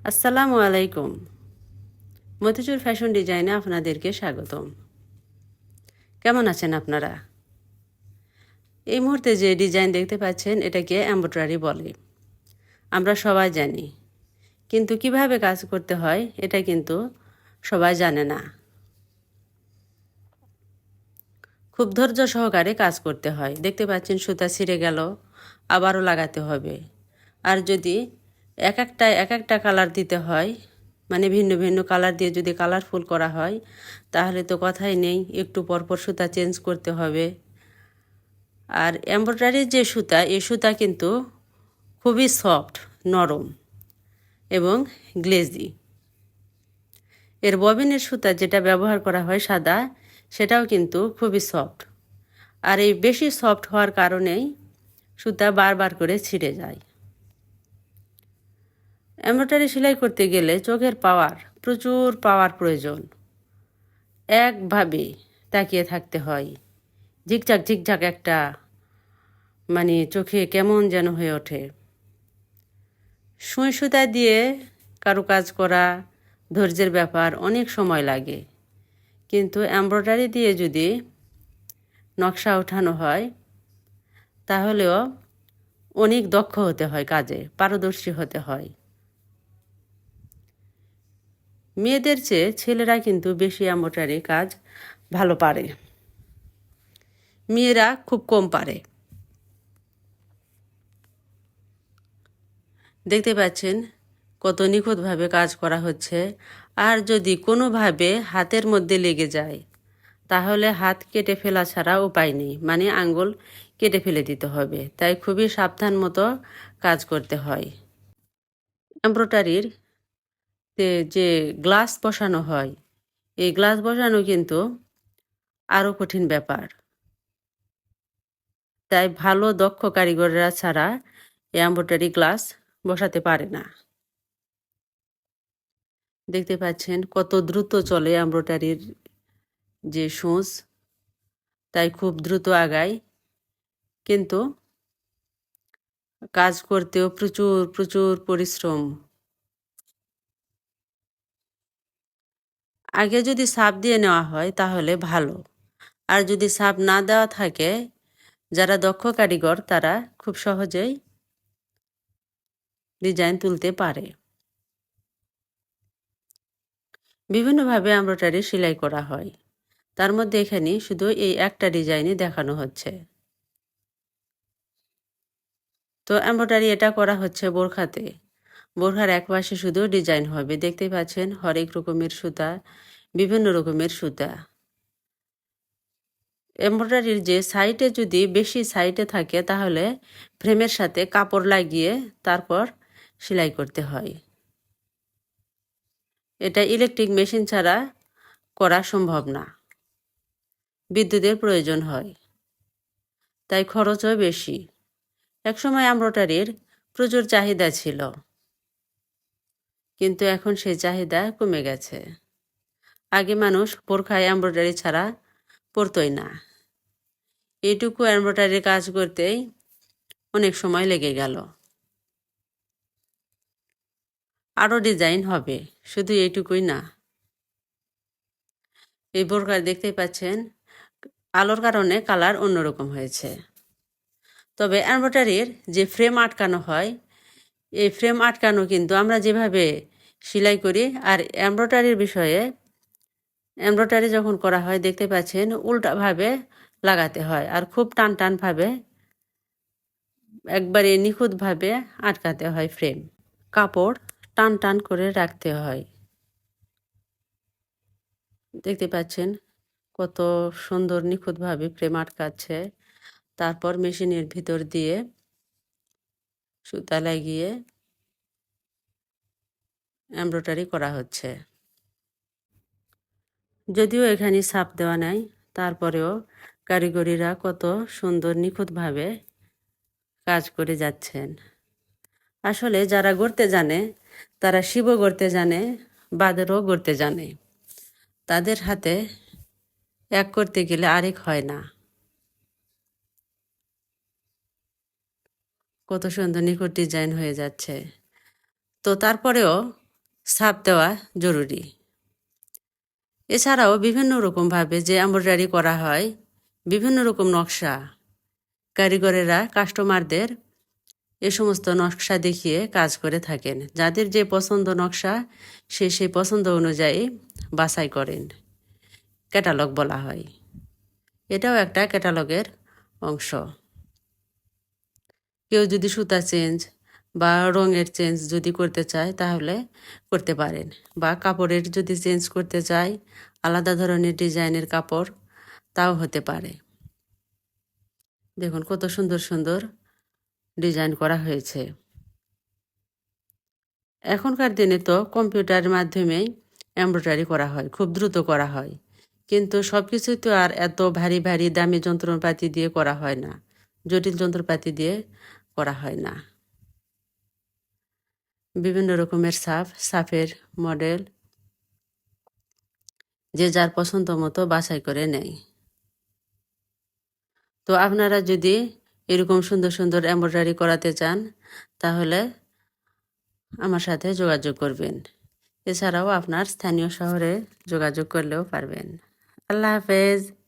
আসসালামু আলাইকুম। মতিচুর ফ্যাশন ডিজাইনে আপনাদেরকে স্বাগতম। কেমন আছেন আপনারা? এই মুহূর্তে যে ডিজাইন দেখতে পাচ্ছেন এটাকে এমব্রয়ডারি বলে। আমরা সবাই জানি, কিন্তু কিভাবে কাজ করতে হয় এটা কিন্তু সবাই জানে না। খুব ধৈর্য সহকারে কাজ করতে হয়। দেখতে পাচ্ছেন সুতা ছিঁড়ে গেল, আবারও লাগাতে হবে। আর যদি এক একটা কালার দিতে হয়, মানে ভিন্ন ভিন্ন কালার দিয়ে যদি কালারফুল করা হয়, তাহলে তো কথাই নেই, একটু পরপর সুতা চেঞ্জ করতে হবে। আর এমব্রয়ডারির যে সুতা, এই সুতা কিন্তু খুবই সফট, নরম এবং গ্লেজি। এর ববিনের সুতা যেটা ব্যবহার করা হয় সাদা, সেটাও কিন্তু খুবই সফট। আর এই বেশি সফট হওয়ার কারণেই সুতা বারবার করে ছিঁড়ে যায়। এমব্রয়ডারি সেলাই করতে গেলে চোখের পাওয়ার, প্রচুর পাওয়ার প্রয়োজন। একভাবে তাকিয়ে থাকতে হয়। ঝিকঝাক ঝিকঝাক একটা মানে চোখে কেমন যেন হয়ে ওঠে। সুই সুতা দিয়ে কারুকাজ করা ধৈর্যের ব্যাপার, অনেক সময় লাগে। কিন্তু এমব্রয়ডারি দিয়ে যদি নকশা ওঠানো হয়, তাহলেও অনেক দক্ষ হতে হয়, কাজে পারদর্শী হতে হয়। মেয়েদের চেয়ে ছেলেরা কিন্তু বেশি এমব্রয়ডারি কাজ ভালো পারে, মেয়েরা খুব কম পারে। দেখতে পাচ্ছেন কত নিখুঁতভাবে কাজ করা হচ্ছে। আর যদি কোনোভাবে হাতের মধ্যে লেগে যায়, তাহলে হাত কেটে ফেলা ছাড়া উপায় নেই, মানে আঙ্গুল কেটে ফেলে দিতে হবে। তাই খুবই সাবধান মতো কাজ করতে হয়। এমব্রয়ডারির যে গ্লাস বসানো হয়, এই গ্লাস বসানো কিন্তু আরও কঠিন ব্যাপার। তাই ভালো দক্ষ কারিগররা ছাড়া এমব্রয়ডারি গ্লাস বসাতে পারে না। দেখতে পাচ্ছেন কত দ্রুত চলে এমব্রয়ডারির যে সূচ, তাই খুব দ্রুত আগায়। কিন্তু কাজ করতেও প্রচুর প্রচুর পরিশ্রম। আগে যদি ছাপ দিয়ে নেওয়া হয় তাহলে ভালো। আর যদি ছাপ না দেওয়া থাকে, যারা দক্ষ কারিগর তারা খুব সহজেই ডিজাইন তুলতে পারে। বিভিন্নভাবে এমব্রয়ডারি সেলাই করা হয়, তার মধ্যে এখানে শুধু এই একটা ডিজাইনই দেখানো হচ্ছে। তো এমব্রয়ডারি এটা করা হচ্ছে বোরখাতে। বোরখার এক পাশে শুধু ডিজাইন হবে। দেখতে পাচ্ছেন হরেক রকমের সুতা, বিভিন্ন রকমের সুতা। এমব্রয়ডারির যে সাইডে যদি বেশি সাইডে থাকে, তাহলে ফ্রেমের সাথে কাপড় লাগিয়ে তারপর সেলাই করতে হয়। এটা ইলেকট্রিক মেশিন ছাড়া করা সম্ভব না, বিদ্যুতের প্রয়োজন হয়, তাই খরচও বেশি। একসময় এমব্রয়ডারির প্রচুর চাহিদা ছিল, কিন্তু এখন সেই চাহিদা কমে গেছে। আগে মানুষ বোরখায় এমব্রয়ডারি ছাড়া পরতই না। এইটুকু এমব্রয়ডারি কাজ করতেই অনেক সময় লেগে গেল। আরও ডিজাইন হবে, শুধু এইটুকুই না। এই বোরকা দেখতে পাচ্ছেন আলোর কারণে কালার অন্যরকম হয়েছে। তবে এমব্রয়ডারির যে ফ্রেম আটকানো হয়, এই ফ্রেম আটকানো কিন্তু আমরা যেভাবে সেলাই করি, আর এমব্রয়ডারির বিষয়ে এমব্রয়ডারি যখন করা হয় দেখতে পাচ্ছেন উল্টাভাবে লাগাতে হয়, আর খুব টান টানভাবে একবারে নিখুঁতভাবে আটকাতে হয় ফ্রেম। কাপড় টান টান করে রাখতে হয়। দেখতে পাচ্ছেন কত সুন্দর নিখুঁতভাবে ফ্রেম আটকাচ্ছে। তারপর মেশিনের ভিতর দিয়ে সুতা লাগিয়ে এমব্রয়ডারি করা হচ্ছে। যদিও এখানে ছাপ দেওয়া নাই, তারপরেও কারিগরিরা কত সুন্দর নিখুঁতভাবে কাজ করে যাচ্ছেন। আসলে যারা গড়তে জানে, তারা শিবও গড়তে জানে, বাঁদরও গড়তে জানে। তাদের হাতে এক করতে গেলে আরেক হয় না। কত সুন্দর নিখুঁত ডিজাইন হয়ে যাচ্ছে। তো তারপরেও ছাপ দেওয়া জরুরি। এছাড়াও বিভিন্ন রকমভাবে যে এমব্রয়ডারি করা হয়, বিভিন্ন রকম নকশা, কারিগরেরা কাস্টমারদের এ সমস্ত নকশা দেখিয়ে কাজ করে থাকেন। যাদের যে পছন্দ নকশা, সে সেই পছন্দ অনুযায়ী বাছাই করেন। ক্যাটালগ বলা হয়। এটাও একটা ক্যাটালগের অংশ। কেউ যদি সুতা চেঞ্জ বা রঙের চেঞ্জ যদি করতে চায় তাহলে করতে পারেন, বা কাপড়ের যদি চেঞ্জ করতে চায়, আলাদা ধরনের ডিজাইনের কাপড়, তাও হতে পারে। দেখুন কত সুন্দর সুন্দর ডিজাইন করা হয়েছে। এখনকার দিনে তো কম্পিউটারের মাধ্যমেই এমব্রয়ডারি করা হয়, খুব দ্রুত করা হয়। কিন্তু সব কিছুই তো আর এত ভারী ভারী দামি যন্ত্রপাতি দিয়ে করা হয় না, জটিল যন্ত্রপাতি দিয়ে করা হয় না। বিভিন্ন রকমের সাফের মডেল যে যার পছন্দ মতো বাছাই করে নেয়। তো আপনারা যদি এরকম সুন্দর সুন্দর এমব্রয়ডারি করাতে চান তাহলে আমার সাথে যোগাযোগ করবেন। এছাড়াও আপনার স্থানীয় শহরে যোগাযোগ করলেও পারবেন। আল্লাহ হাফেজ।